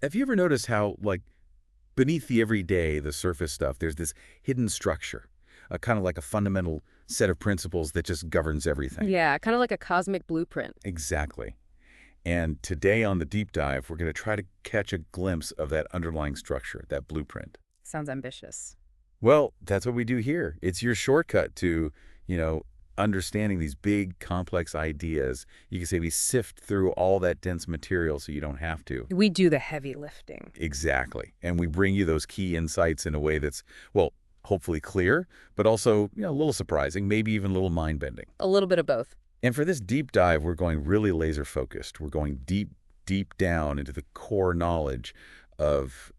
Have you ever noticed how, like, beneath the everyday, the surface stuff, there's this hidden structure, kind of like a fundamental set of principles that just governs everything? Yeah, kind of like a cosmic blueprint. Exactly. And today on the deep dive, we're going to try to catch a glimpse of that underlying structure, that blueprint. Sounds ambitious. Well, that's what we do here. It's your shortcut to, you know, understanding these big, complex ideas. You can say we sift through all that dense material so you don't have to. We do the heavy lifting. Exactly. And we bring you those key insights in a way that's, well, hopefully clear, but also, a little surprising, maybe even a little mind-bending. A little bit of both. And for this deep dive, we're going really laser focused. We're going deep, deep down into the core knowledge of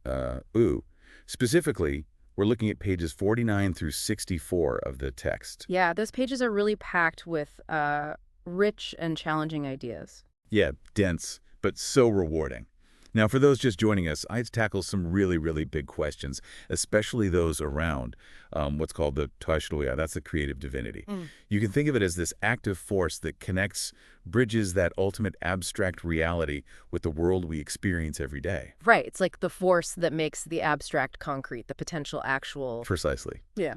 Specifically, we're looking at pages 49 through 64 of the text. Yeah, those pages are really packed with rich and challenging ideas. Yeah, dense, but so rewarding. Now, for those just joining us, I'd tackle some really, really big questions, especially those around what's called the Tashluya. That's the creative divinity. You can think of it as this active force that connects, bridges that ultimate abstract reality with the world we experience every day. Right, it's like the force that makes the abstract concrete, the potential actual. Precisely. Yeah.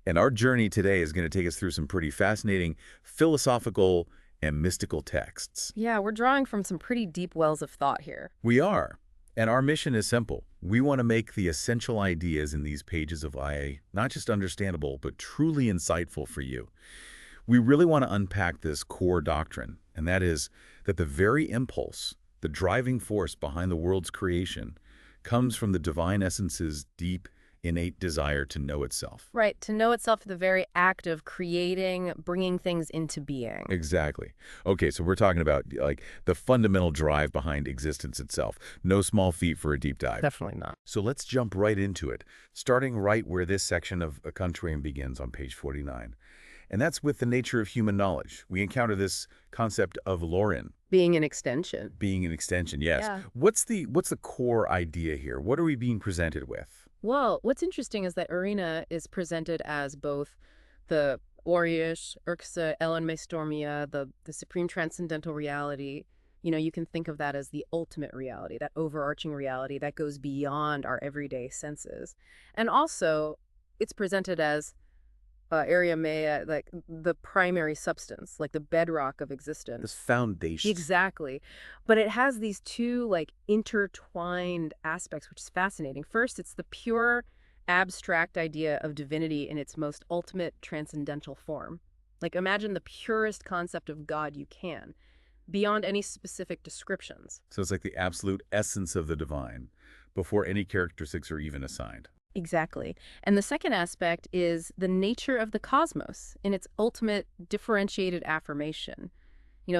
And our journey today is going to take us through some pretty fascinating philosophical and mystical texts. Yeah, we're drawing from some pretty deep wells of thought here. We are. And our mission is simple. We want to make the essential ideas in these pages of IA not just understandable, but truly insightful for you. We really want to unpack this core doctrine, and that is that the very impulse, the driving force behind the world's creation, comes from the divine essence's deep, innate desire to know itself. Right, to know itself, the very act of creating, bringing things into being. Exactly. Okay, so we're talking about like the fundamental drive behind existence itself. No small feat for a deep dive. Definitely not. So let's jump right into it, starting right where this section of A Contrarian begins on page 49. And that's with the nature of human knowledge. We encounter this concept of Lorin. Being an extension. Being an extension, yes. Yeah. What's the core idea here? What are we being presented with? Well, what's interesting is that Arena is presented as both the Oriush, Urksa, Ellen Stormia, the supreme transcendental reality. You can think of that as the ultimate reality, that overarching reality that goes beyond our everyday senses. And also, it's presented as area mea, like the primary substance, like the bedrock of existence. This foundation. Exactly. But it has these two like intertwined aspects, which is fascinating. First, it's the pure abstract idea of divinity in its most ultimate transcendental form. Like imagine the purest concept of God you can, beyond any specific descriptions. So it's like the absolute essence of the divine, before any characteristics are even assigned. Exactly. And the second aspect is the nature of the cosmos in its ultimate differentiated affirmation.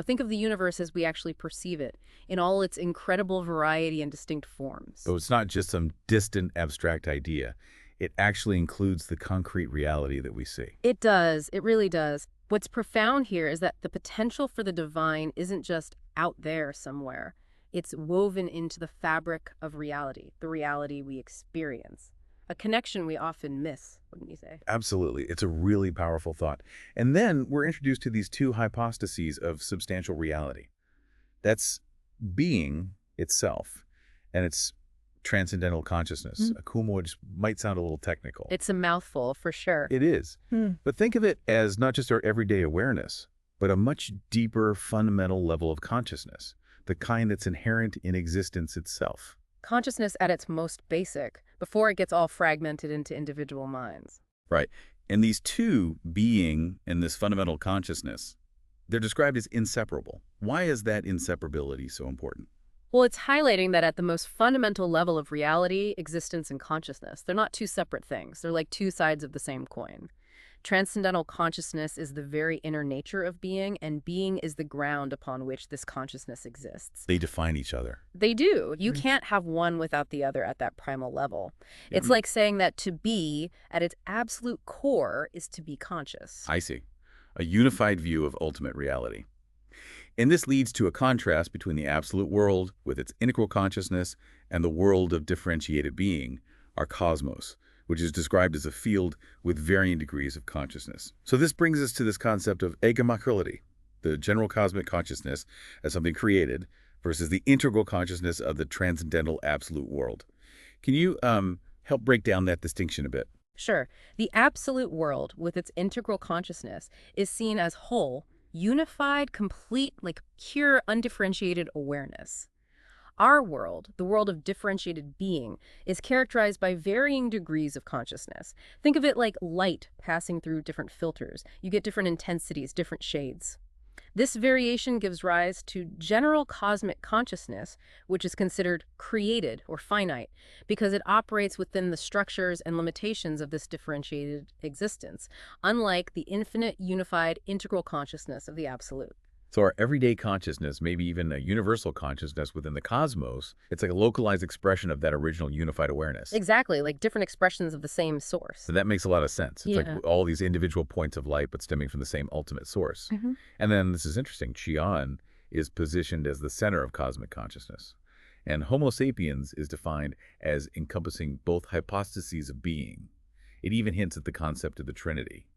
Think of the universe as we actually perceive it, in all its incredible variety and distinct forms. So it's not just some distant abstract idea. It actually includes the concrete reality that we see. It does. It really does. What's profound here is that the potential for the divine isn't just out there somewhere. It's woven into the fabric of reality, the reality we experience. A connection we often miss, wouldn't you say? Absolutely. It's a really powerful thought. And then we're introduced to these two hypostases of substantial reality. That's being itself and its transcendental consciousness. Akuma, which might sound a little technical. It's a mouthful, for sure. It is. But think of it as not just our everyday awareness, but a much deeper, fundamental level of consciousness, the kind that's inherent in existence itself. Consciousness at its most basic, before it gets all fragmented into individual minds. Right. And these two, being and this fundamental consciousness, they're described as inseparable. Why is that inseparability so important? Well, it's highlighting that at the most fundamental level of reality, existence, and consciousness, they're not two separate things. They're like two sides of the same coin. Transcendental consciousness is the very inner nature of being, and being is the ground upon which this consciousness exists. They define each other. They do. You can't have one without the other at that primal level. It's like saying that to be, at its absolute core, is to be conscious. I see. A unified view of ultimate reality. And this leads to a contrast between the absolute world, with its integral consciousness, and the world of differentiated being, our cosmos, which is described as a field with varying degrees of consciousness. So this brings us to this concept of egomakrility, the general cosmic consciousness as something created, versus the integral consciousness of the transcendental absolute world. Can you help break down that distinction a bit? Sure, the absolute world, with its integral consciousness, is seen as whole, unified, complete, like pure, undifferentiated awareness. Our world, the world of differentiated being, is characterized by varying degrees of consciousness. Think of it like light passing through different filters. You get different intensities, different shades. This variation gives rise to general cosmic consciousness, which is considered created or finite, because it operates within the structures and limitations of this differentiated existence, unlike the infinite, unified, integral consciousness of the Absolute. So our everyday consciousness, maybe even a universal consciousness within the cosmos, it's like a localized expression of that original unified awareness. Exactly, like different expressions of the same source. So that makes a lot of sense. It's like Yeah. all these individual points of light, but stemming from the same ultimate source. hmm And then this is interesting. Qian is positioned as the center of cosmic consciousness. And Homo sapiens is defined as encompassing both hypostases of being. It even hints at the concept of the Trinity.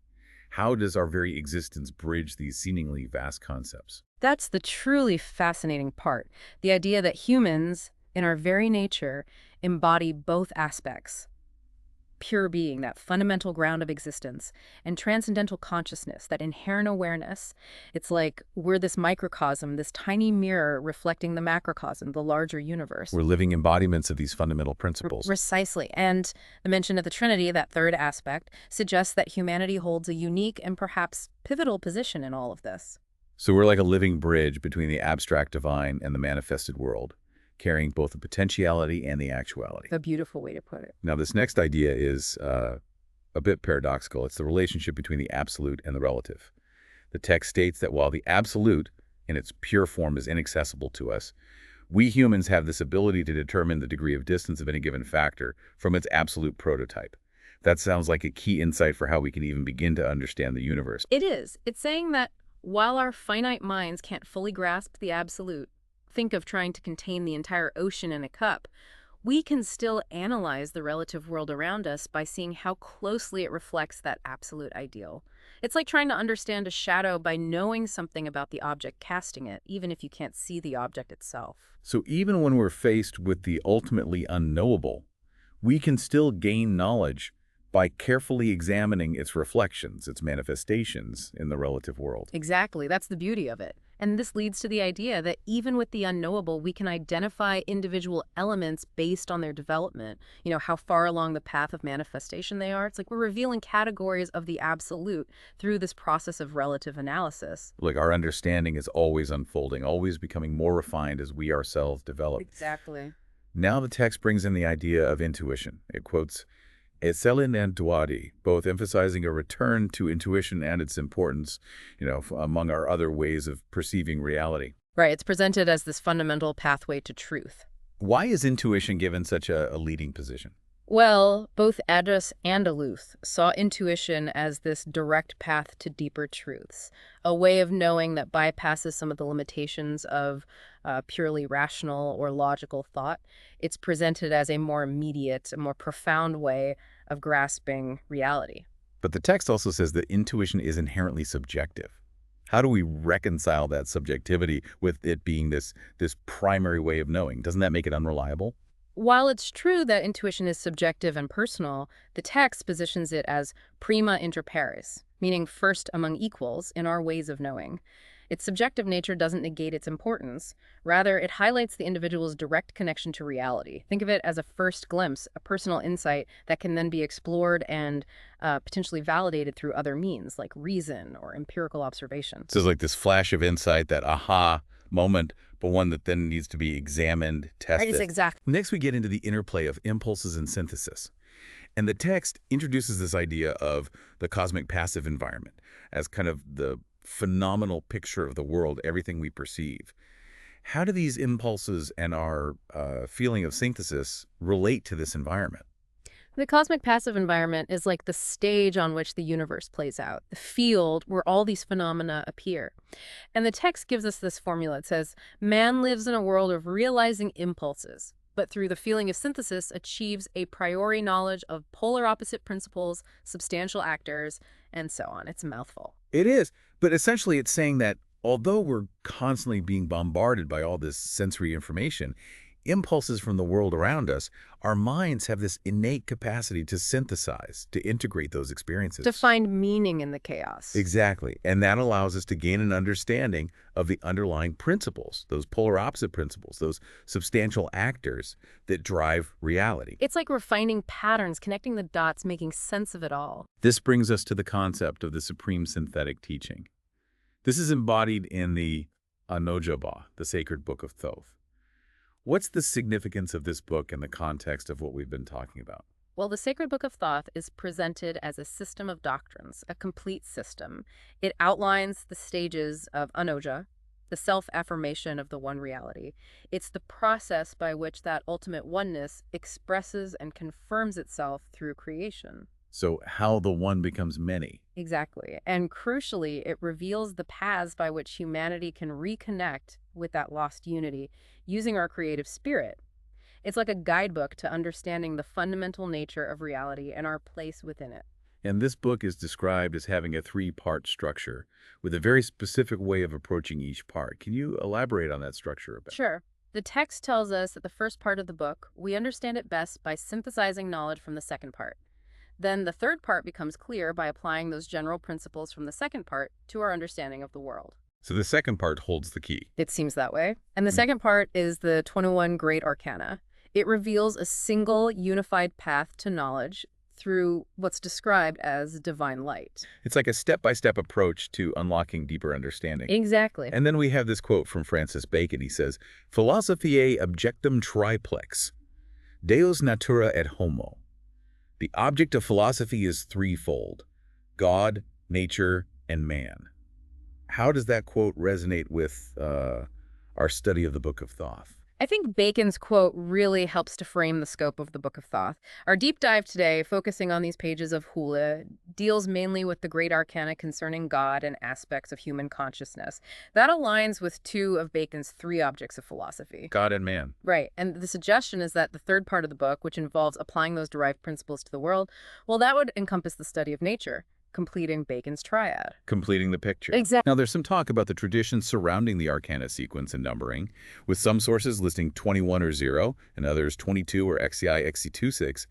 How does our very existence bridge these seemingly vast concepts? That's the truly fascinating part. The idea that humans, in our very nature, embody both aspects. Pure being, that fundamental ground of existence, and transcendental consciousness, that inherent awareness. It's like we're this microcosm, this tiny mirror reflecting the macrocosm, the larger universe. We're living embodiments of these fundamental principles. Precisely. And the mention of the Trinity, that third aspect, suggests that humanity holds a unique and perhaps pivotal position in all of this. So we're like a living bridge between the abstract divine and the manifested world, carrying both the potentiality and the actuality. A beautiful way to put it. Now, this next idea is a bit paradoxical. It's the relationship between the absolute and the relative. The text states that while the absolute, in its pure form, is inaccessible to us, we humans have this ability to determine the degree of distance of any given factor from its absolute prototype. That sounds like a key insight for how we can even begin to understand the universe. It is. It's saying that while our finite minds can't fully grasp the absolute, think of trying to contain the entire ocean in a cup, we can still analyze the relative world around us by seeing how closely it reflects that absolute ideal. It's like trying to understand a shadow by knowing something about the object casting it, even if you can't see the object itself. So even when we're faced with the ultimately unknowable, we can still gain knowledge by carefully examining its reflections, its manifestations in the relative world. Exactly. That's the beauty of it. And this leads to the idea that even with the unknowable, we can identify individual elements based on their development, how far along the path of manifestation they are. It's like we're revealing categories of the absolute through this process of relative analysis. Like our understanding is always unfolding, always becoming more refined as we ourselves develop. Exactly. Now the text brings in the idea of intuition. It quotes Eselin and Duadi, both emphasizing a return to intuition and its importance, among our other ways of perceiving reality. Right. It's presented as this fundamental pathway to truth. Why is intuition given such a leading position? Well, both Addis and Aluth saw intuition as this direct path to deeper truths, a way of knowing that bypasses some of the limitations of purely rational or logical thought. It's presented as a more immediate, a more profound way of grasping reality. But the text also says that intuition is inherently subjective. How do we reconcile that subjectivity with it being this primary way of knowing? Doesn't that make it unreliable? While it's true that intuition is subjective and personal, the text positions it as prima inter pares, meaning first among equals in our ways of knowing. Its subjective nature doesn't negate its importance. Rather, it highlights the individual's direct connection to reality. Think of it as a first glimpse, a personal insight that can then be explored and potentially validated through other means, like reason or empirical observation. So it's like this flash of insight, that aha moment, but one that then needs to be examined, tested. Right, exactly. Next, we get into the interplay of impulses and synthesis. And the text introduces this idea of the cosmic passive environment as kind of the phenomenal picture of the world, everything we perceive. How do these impulses and our feeling of synthesis relate to this environment? The cosmic passive environment is like the stage on which the universe plays out, the field where all these phenomena appear. And the text gives us this formula. It says, man lives in a world of realizing impulses, but through the feeling of synthesis achieves a priori knowledge of polar opposite principles, substantial actors, and so on. It's a mouthful. It is, but essentially it's saying that Although we're constantly being bombarded by all this sensory information, impulses from the world around us, our minds have this innate capacity to synthesize, to integrate those experiences. To find meaning in the chaos. Exactly. And that allows us to gain an understanding of the underlying principles, those polar opposite principles, those substantial actors that drive reality. It's like refining patterns, connecting the dots, making sense of it all. This brings us to the concept of the supreme synthetic teaching. This is embodied in the Anojaba, the sacred book of Thoth. What's the significance of this book in the context of what we've been talking about? Well, the Sacred Book of Thoth is presented as a system of doctrines, a complete system. It outlines the stages of Anoja, the self-affirmation of the one reality. It's the process by which that ultimate oneness expresses and confirms itself through creation. So how the one becomes many. Exactly. And crucially, it reveals the paths by which humanity can reconnect with that lost unity using our creative spirit. It's like a guidebook to understanding the fundamental nature of reality and our place within it. And this book is described as having a three-part structure with a very specific way of approaching each part. Can you elaborate on that structure a bit? Sure. The text tells us that the first part of the book, we understand it best by synthesizing knowledge from the second part. Then the third part becomes clear by applying those general principles from the second part to our understanding of the world. So the second part holds the key. It seems that way. And the second part is the 21 Great Arcana. It reveals a single unified path to knowledge through what's described as divine light. It's like a step-by-step approach to unlocking deeper understanding. Exactly. And then we have this quote from Francis Bacon. He says, "Philosophiae objectum triplex, Deus natura et homo." The object of philosophy is threefold: God, nature, and man. How does that quote resonate with our study of the Book of Thoth? I think Bacon's quote really helps to frame the scope of the Book of Thoth. Our deep dive today, focusing on these pages of Hula, deals mainly with the Great Arcana concerning God and aspects of human consciousness. That aligns with two of Bacon's three objects of philosophy. God and man. Right, and the suggestion is that the third part of the book, which involves applying those derived principles to the world, well, that would encompass the study of nature, completing Bacon's triad. Completing the picture. Exactly. Now, there's some talk about the traditions surrounding the Arcana sequence and numbering, with some sources listing 21 or 0, and others 22 or XCI, XC26.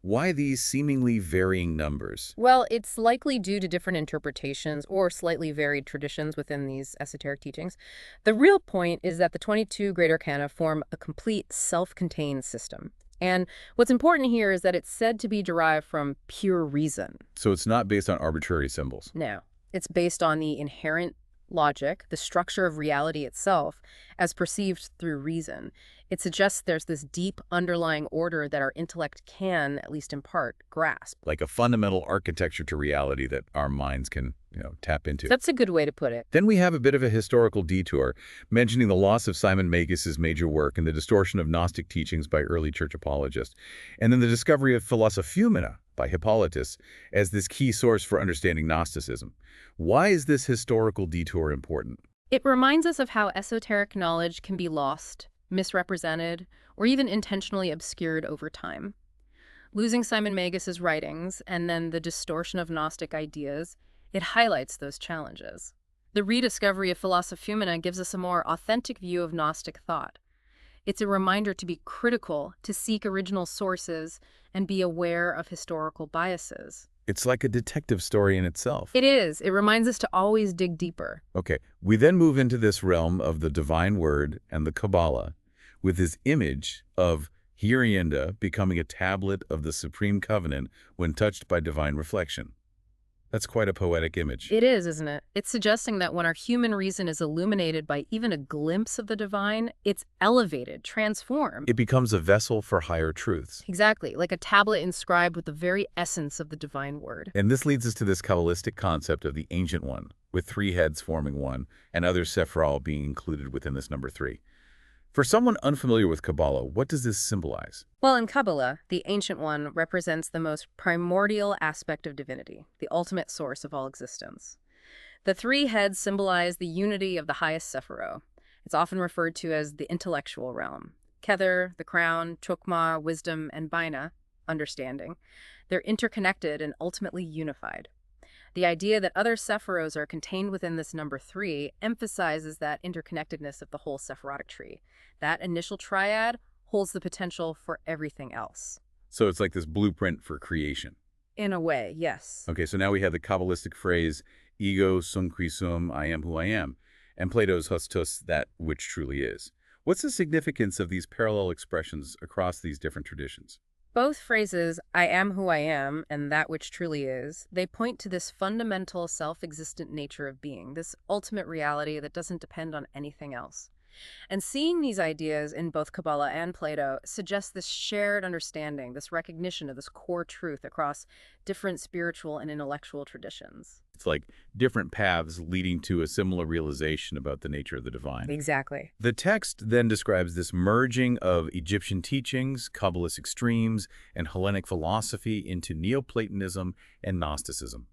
Why these seemingly varying numbers? Well, it's likely due to different interpretations or slightly varied traditions within these esoteric teachings. The real point is that the 22 Great Arcana form a complete self-contained system. And what's important here is that it's said to be derived from pure reason. So it's not based on arbitrary symbols. No, it's based on the inherent logic, the structure of reality itself, as perceived through reason. It suggests there's this deep underlying order that our intellect can, at least in part, grasp. Like a fundamental architecture to reality that our minds can, tap into. That's a good way to put it. Then we have a bit of a historical detour, mentioning the loss of Simon Magus' major work and the distortion of Gnostic teachings by early church apologists, and then the discovery of Philosophumena by Hippolytus as this key source for understanding Gnosticism. Why is this historical detour important? It reminds us of how esoteric knowledge can be lost, misrepresented, or even intentionally obscured over time. Losing Simon Magus' writings and then the distortion of Gnostic ideas, it highlights those challenges. The rediscovery of Philosophumena gives us a more authentic view of Gnostic thought. It's a reminder to be critical, to seek original sources, and be aware of historical biases. It's like a detective story in itself. It is. It reminds us to always dig deeper. Okay, we then move into this realm of the divine word and the Kabbalah, with this image of Hirienda becoming a tablet of the supreme covenant when touched by divine reflection. That's quite a poetic image. It is, isn't it? It's suggesting that when our human reason is illuminated by even a glimpse of the divine, it's elevated, transformed. It becomes a vessel for higher truths. Exactly, like a tablet inscribed with the very essence of the divine word. And this leads us to this Kabbalistic concept of the Ancient One, with 3 heads forming one, and other Sephirot being included within this number 3. For someone unfamiliar with Kabbalah, what does this symbolize? Well, in Kabbalah, the Ancient One represents the most primordial aspect of divinity, the ultimate source of all existence. The 3 heads symbolize the unity of the highest Sephirot. It's often referred to as the intellectual realm. Kether, the crown, Chokmah, wisdom, and Bina, understanding. They're interconnected and ultimately unified. The idea that other Sephiros are contained within this number 3 emphasizes that interconnectedness of the whole Sephirotic tree. That initial triad holds the potential for everything else. So it's like this blueprint for creation. In a way, yes. Okay, so now we have the Kabbalistic phrase, ego sum qui sum, I am who I am, and Plato's hostos, that which truly is. What's the significance of these parallel expressions across these different traditions? Both phrases, I am who I am and that which truly is, they point to this fundamental self-existent nature of being, this ultimate reality that doesn't depend on anything else. And seeing these ideas in both Kabbalah and Plato suggests this shared understanding, this recognition of this core truth across different spiritual and intellectual traditions. It's like different paths leading to a similar realization about the nature of the divine. Exactly. The text then describes this merging of Egyptian teachings, Kabbalistic streams, and Hellenic philosophy into Neoplatonism and Gnosticism.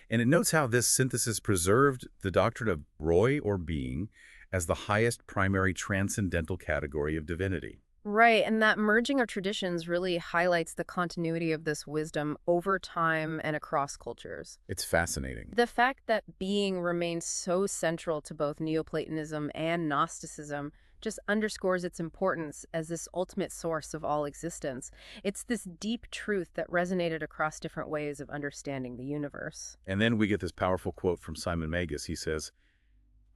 And it notes how this synthesis preserved the doctrine of Roy, or being, as the highest primary transcendental category of divinity. Right, and that merging of traditions really highlights the continuity of this wisdom over time and across cultures. It's fascinating. The fact that being remains so central to both Neoplatonism and Gnosticism just underscores its importance as this ultimate source of all existence. It's this deep truth that resonated across different ways of understanding the universe. And then we get this powerful quote from Simon Magus. He says,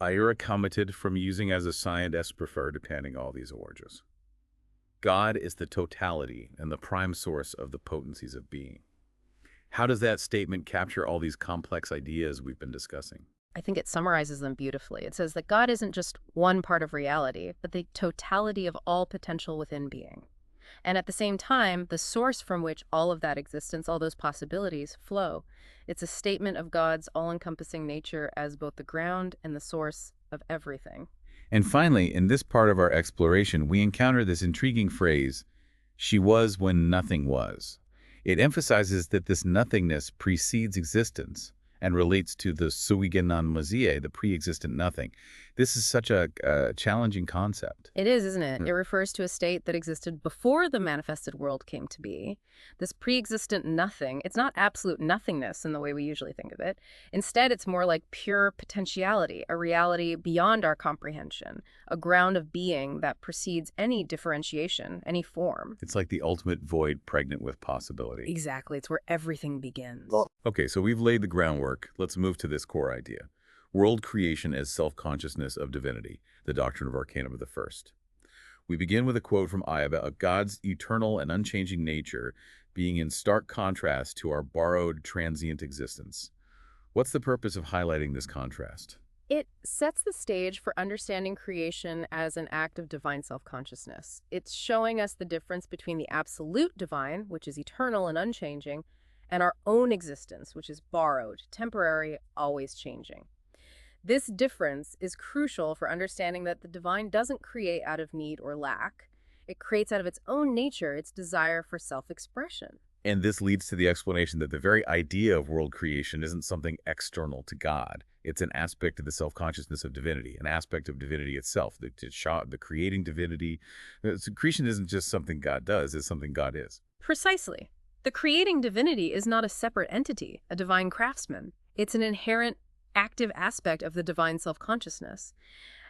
Ira committed from using as a scientist prefer depending all these origins. God is the totality and the prime source of the potencies of being. How does that statement capture all these complex ideas we've been discussing? I think it summarizes them beautifully. It says that God isn't just one part of reality, but the totality of all potential within being. And at the same time, the source from which all of that existence, all those possibilities, flow. It's a statement of God's all-encompassing nature as both the ground and the source of everything. And finally, in this part of our exploration, we encounter this intriguing phrase, she was when nothing was. It emphasizes that this nothingness precedes existence and relates to the sui non mosie, the pre-existent nothing. This is such a challenging concept. It is, isn't it? It refers to a state that existed before the manifested world came to be. This pre-existent nothing, it's not absolute nothingness in the way we usually think of it. Instead, it's more like pure potentiality, a reality beyond our comprehension, a ground of being that precedes any differentiation, any form. It's like the ultimate void pregnant with possibility. Exactly. It's where everything begins. Okay, so we've laid the groundwork. Let's move to this core idea. World creation as self-consciousness of divinity, the doctrine of Arcana of the First. We begin with a quote from Aya about God's eternal and unchanging nature being in stark contrast to our borrowed, transient existence. What's the purpose of highlighting this contrast? It sets the stage for understanding creation as an act of divine self-consciousness. It's showing us the difference between the absolute divine, which is eternal and unchanging, and our own existence, which is borrowed, temporary, always changing. This difference is crucial for understanding that the divine doesn't create out of need or lack. It creates out of its own nature, its desire for self-expression. And this leads to the explanation that the very idea of world creation isn't something external to God. It's an aspect of the self-consciousness of divinity, an aspect of divinity itself, the creating divinity. So creation isn't just something God does, it's something God is. Precisely. The creating divinity is not a separate entity, a divine craftsman. It's an inherent active aspect of the divine self-consciousness.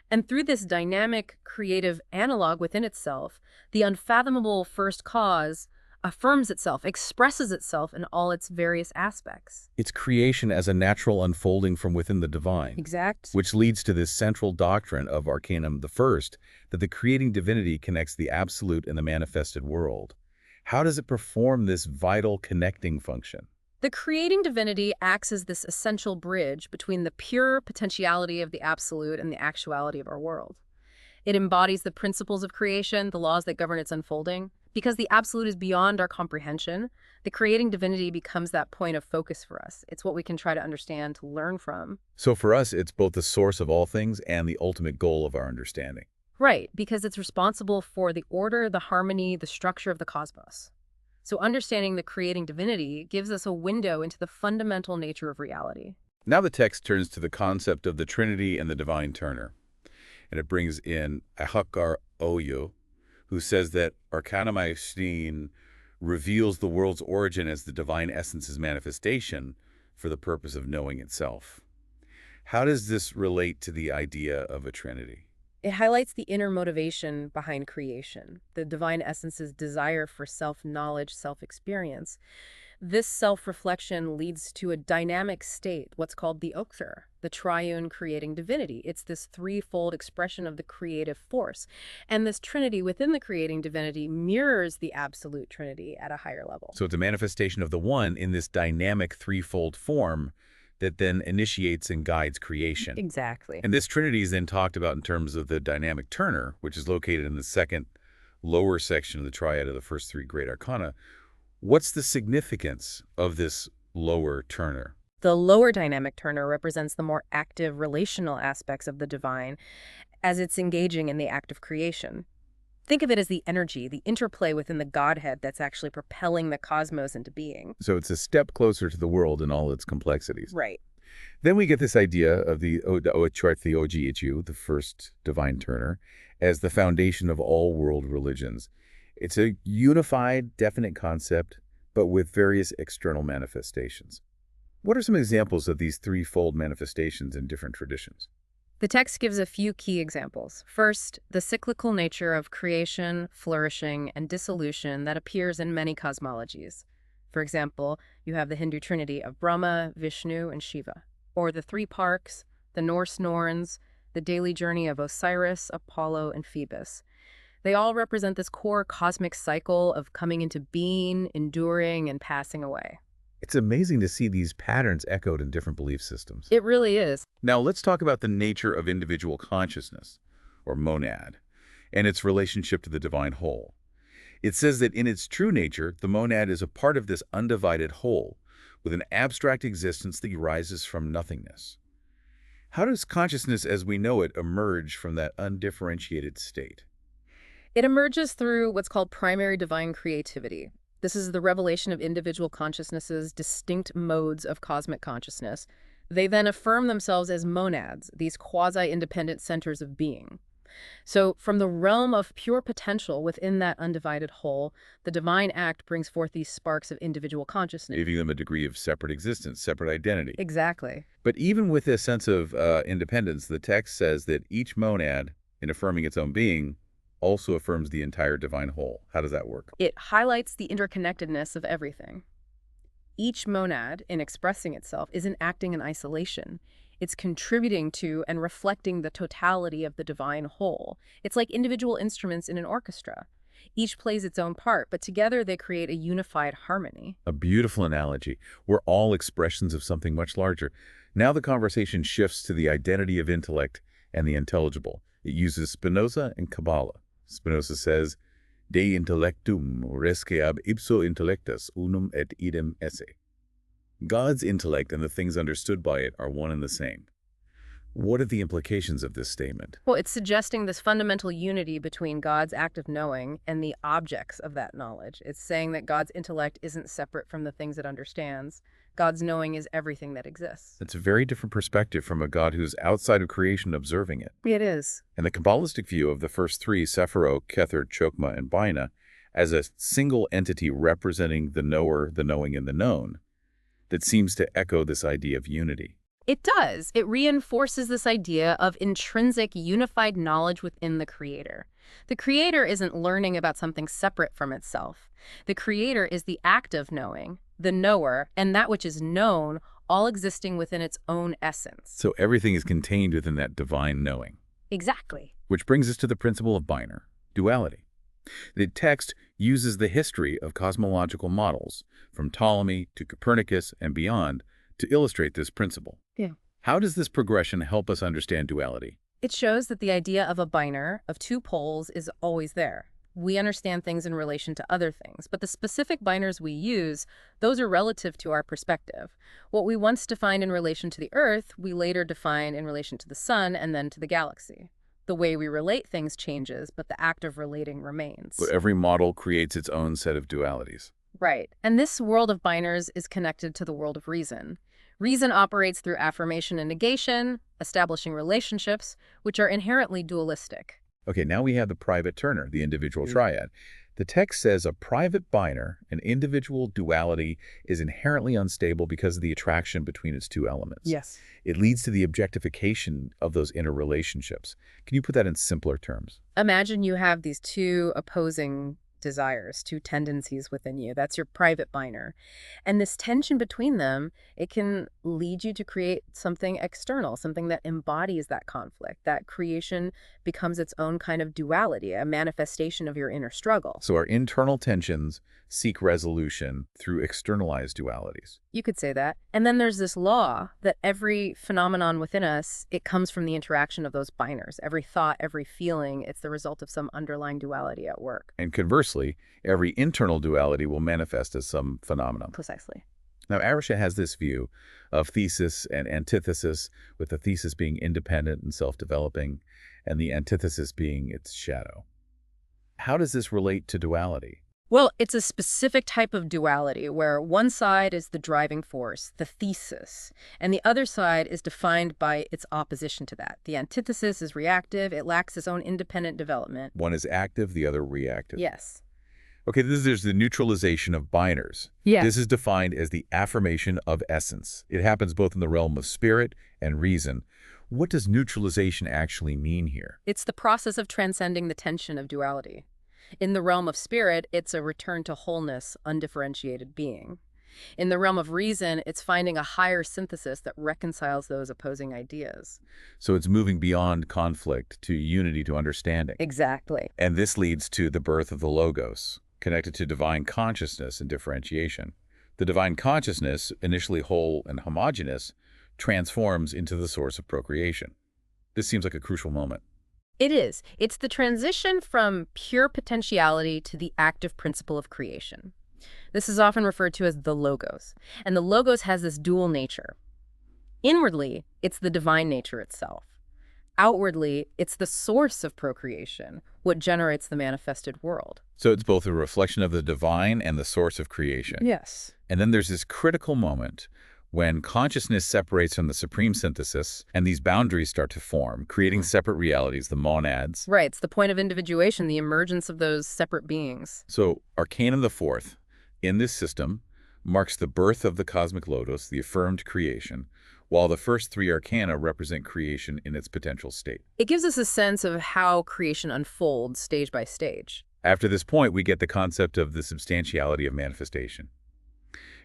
And through this dynamic, creative analog within itself, the unfathomable first cause affirms itself, expresses itself in all its various aspects. It's creation as a natural unfolding from within the divine. Exact. Which leads to this central doctrine of Arcanum the First, that the creating divinity connects the absolute and the manifested world. How does it perform this vital connecting function? The creating divinity acts as this essential bridge between the pure potentiality of the absolute and the actuality of our world. It embodies the principles of creation, the laws that govern its unfolding. Because the absolute is beyond our comprehension, the creating divinity becomes that point of focus for us. It's what we can try to understand, to learn from. So for us, it's both the source of all things and the ultimate goal of our understanding. Right, because it's responsible for the order, the harmony, the structure of the cosmos. So understanding the creating divinity gives us a window into the fundamental nature of reality. Now the text turns to the concept of the Trinity and the Divine Turner. And it brings in Ahakar Oyo, who says that Arcana reveals the world's origin as the divine essence's manifestation, for the purpose of knowing itself. How does this relate to the idea of a trinity? It highlights the inner motivation behind creation, the divine essence's desire for self-knowledge, self-experience. This self-reflection leads to a dynamic state, what's called the Okther, the triune creating divinity. It's this threefold expression of the creative force. And this trinity within the creating divinity mirrors the absolute trinity at a higher level. So it's a manifestation of the one in this dynamic threefold form that then initiates and guides creation. Exactly. And this trinity is then talked about in terms of the dynamic turner, which is located in the second lower section of the triad of the first three great arcana. What's the significance of this lower turner? The lower dynamic turner represents the more active relational aspects of the divine as it's engaging in the act of creation. Think of it as the energy, the interplay within the Godhead that's actually propelling the cosmos into being. So it's a step closer to the world in all its complexities. Right. Then we get this idea of the Ojiichu, the first divine turner, as the foundation of all world religions. It's a unified, definite concept, but with various external manifestations. What are some examples of these threefold manifestations in different traditions? The text gives a few key examples. First, the cyclical nature of creation, flourishing, and dissolution that appears in many cosmologies. For example, you have the Hindu trinity of Brahma, Vishnu, and Shiva, or the three parks, the Norse Norns, the daily journey of Osiris, Apollo, and Phoebus. They all represent this core cosmic cycle of coming into being, enduring, and passing away. It's amazing to see these patterns echoed in different belief systems. It really is. Now let's talk about the nature of individual consciousness, or monad, and its relationship to the divine whole. It says that in its true nature, the monad is a part of this undivided whole, with an abstract existence that arises from nothingness. How does consciousness as we know it emerge from that undifferentiated state? It emerges through what's called primary divine creativity. This is the revelation of individual consciousness's distinct modes of cosmic consciousness. They then affirm themselves as monads, these quasi-independent centers of being. So from the realm of pure potential within that undivided whole, the divine act brings forth these sparks of individual consciousness. Giving them a degree of separate existence, separate identity. Exactly. But even with this sense of independence, the text says that each monad, in affirming its own being, also affirms the entire divine whole. How does that work? It highlights the interconnectedness of everything. Each monad, in expressing itself, isn't acting in isolation. It's contributing to and reflecting the totality of the divine whole. It's like individual instruments in an orchestra. Each plays its own part, but together they create a unified harmony. A beautiful analogy. We're all expressions of something much larger. Now the conversation shifts to the identity of intellect and the intelligible. It uses Spinoza and Kabbalah. Spinoza says, De intellectum resque ab ipso intellectus unum et idem esse. God's intellect and the things understood by it are one and the same. What are the implications of this statement? Well, it's suggesting this fundamental unity between God's act of knowing and the objects of that knowledge. It's saying that God's intellect isn't separate from the things it understands. God's knowing is everything that exists. It's a very different perspective from a God who's outside of creation observing it. It is. And the Kabbalistic view of the first three, Sephirot, Kether, Chokmah, and Bina, as a single entity representing the knower, the knowing, and the known, that seems to echo this idea of unity. It does. It reinforces this idea of intrinsic unified knowledge within the creator. The creator isn't learning about something separate from itself. The creator is the act of knowing, the knower, and that which is known, all existing within its own essence. So everything is contained within that divine knowing. Exactly. Which brings us to the principle of Biner, duality. The text uses the history of cosmological models, from Ptolemy to Copernicus and beyond, to illustrate this principle. Yeah. How does this progression help us understand duality? It shows that the idea of a binary, of two poles, is always there. We understand things in relation to other things, but the specific binaries we use, those are relative to our perspective. What we once defined in relation to the Earth, we later define in relation to the Sun and then to the galaxy. The way we relate things changes, but the act of relating remains. But every model creates its own set of dualities. Right. And this world of binaries is connected to the world of reason. Reason operates through affirmation and negation, establishing relationships, which are inherently dualistic. Okay, now we have the private turner, the individual triad. The text says a private binary, an individual duality, is inherently unstable because of the attraction between its two elements. Yes. It leads to the objectification of those interrelationships. Can you put that in simpler terms? Imagine you have these two opposing desires, two tendencies within you. That's your private binary. And this tension between them, it can lead you to create something external, something that embodies that conflict. That creation becomes its own kind of duality, a manifestation of your inner struggle. So our internal tensions seek resolution through externalized dualities. You could say that. And then there's this law that every phenomenon within us, it comes from the interaction of those binaries. Every thought, every feeling, it's the result of some underlying duality at work. And conversely, every internal duality will manifest as some phenomenon. Precisely. Now, Arisha has this view of thesis and antithesis, with the thesis being independent and self-developing, and the antithesis being its shadow. How does this relate to duality? Well, it's a specific type of duality where one side is the driving force, the thesis, and the other side is defined by its opposition to that. The antithesis is reactive. It lacks its own independent development. One is active, the other reactive. Yes. Okay, there's the neutralization of binaries. Yes. This is defined as the affirmation of essence. It happens both in the realm of spirit and reason. What does neutralization actually mean here? It's the process of transcending the tension of duality. In the realm of spirit, it's a return to wholeness, undifferentiated being. In the realm of reason, it's finding a higher synthesis that reconciles those opposing ideas. So it's moving beyond conflict to unity to understanding. Exactly. And this leads to the birth of the Logos, connected to divine consciousness and differentiation. The divine consciousness, initially whole and homogeneous, transforms into the source of procreation. This seems like a crucial moment. It is. It's the transition from pure potentiality to the active principle of creation. This is often referred to as the Logos. And the Logos has this dual nature. Inwardly, it's the divine nature itself. Outwardly, it's the source of procreation, what generates the manifested world. So it's both a reflection of the divine and the source of creation. Yes. And then there's this critical moment when consciousness separates from the supreme synthesis and these boundaries start to form, creating separate realities, the monads. Right. It's the point of individuation, the emergence of those separate beings. So Arcana the Fourth, in this system, marks the birth of the cosmic Logos, the affirmed creation, while the first three arcana represent creation in its potential state. It gives us a sense of how creation unfolds stage by stage. After this point, we get the concept of the substantiality of manifestation.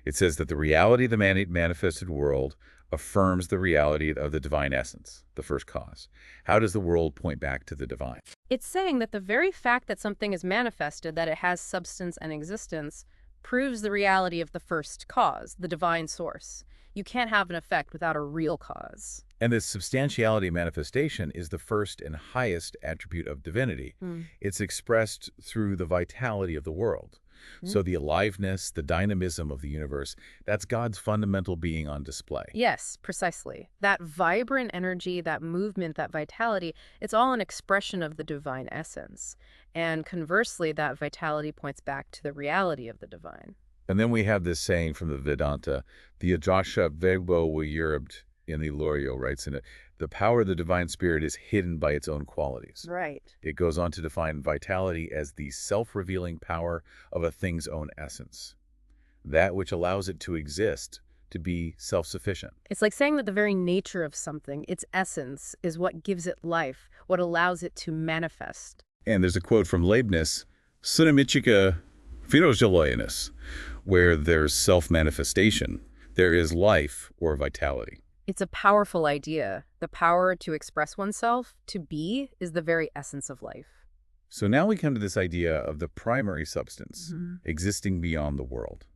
It says that the reality of the manifested world affirms the reality of the divine essence, the first cause. How does the world point back to the divine? It's saying that the very fact that something is manifested, that it has substance and existence, proves the reality of the first cause, the divine source. You can't have an effect without a real cause. And this substantiality manifestation is the first and highest attribute of divinity. It's expressed through the vitality of the world. So the aliveness, the dynamism of the universe, that's God's fundamental being on display. Yes, precisely. That vibrant energy, that movement, that vitality, it's all an expression of the divine essence. And conversely, that vitality points back to the reality of the divine. And then we have this saying from the Vedanta, the Ajasha Vegbo Wayurabd in the Lorio writes in it, the power of the divine spirit is hidden by its own qualities. Right. It goes on to define vitality as the self-revealing power of a thing's own essence, that which allows it to exist, to be self-sufficient. It's like saying that the very nature of something, its essence, is what gives it life, what allows it to manifest. And there's a quote from Leibniz, Sunamichika Phenogeloianus, where there's self-manifestation, there is life or vitality. It's a powerful idea. The power to express oneself, to be, is the very essence of life. So now we come to this idea of the primary substance existing beyond the world.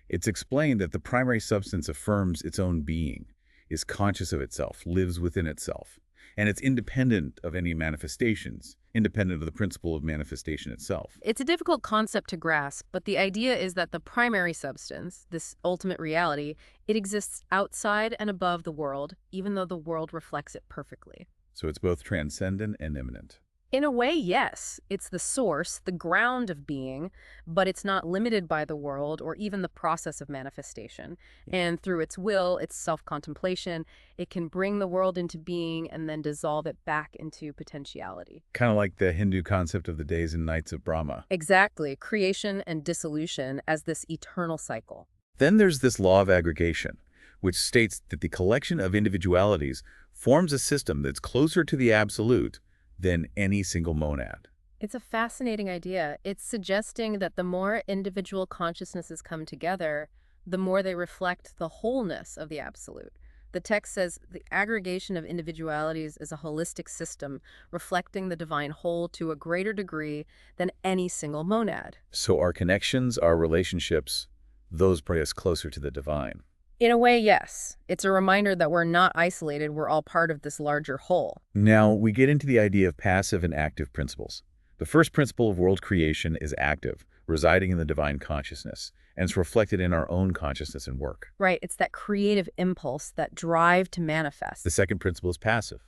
It's explained that the primary substance affirms its own being, is conscious of itself, lives within itself, and it's independent of any manifestations, independent of the principle of manifestation itself. It's a difficult concept to grasp, but the idea is that the primary substance, this ultimate reality, it exists outside and above the world, even though the world reflects it perfectly. So it's both transcendent and immanent. In a way, yes. It's the source, the ground of being, but it's not limited by the world or even the process of manifestation. And through its will, its self-contemplation, it can bring the world into being and then dissolve it back into potentiality. Kind of like the Hindu concept of the days and nights of Brahma. Exactly, creation and dissolution as this eternal cycle. Then there's this law of aggregation, which states that the collection of individualities forms a system that's closer to the absolute than any single monad. It's a fascinating idea. It's suggesting that the more individual consciousnesses come together, the more they reflect the wholeness of the absolute. The text says the aggregation of individualities is a holistic system, reflecting the divine whole to a greater degree than any single monad. So our connections, our relationships, those bring us closer to the divine. In a way, yes. It's a reminder that we're not isolated, we're all part of this larger whole. Now, we get into the idea of passive and active principles. The first principle of world creation is active, residing in the divine consciousness, and it's reflected in our own consciousness and work. Right, it's that creative impulse, that drive to manifest. The second principle is passive.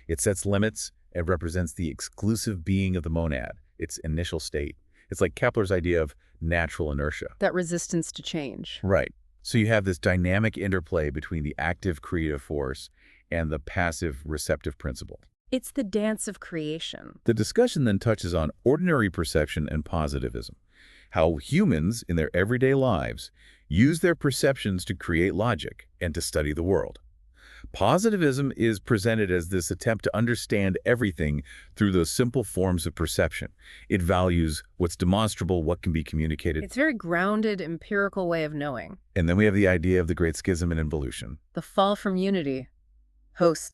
It sets limits and represents the exclusive being of the monad, its initial state. It's like Kepler's idea of natural inertia. That resistance to change. Right. So you have this dynamic interplay between the active creative force and the passive receptive principle. It's the dance of creation. The discussion then touches on ordinary perception and positivism, how humans in their everyday lives use their perceptions to create logic and to study the world. Positivism is presented as this attempt to understand everything through those simple forms of perception. It values what's demonstrable, what can be communicated. It's a very grounded, empirical way of knowing. And then we have the idea of the Great Schism and involution. The fall from unity. Host.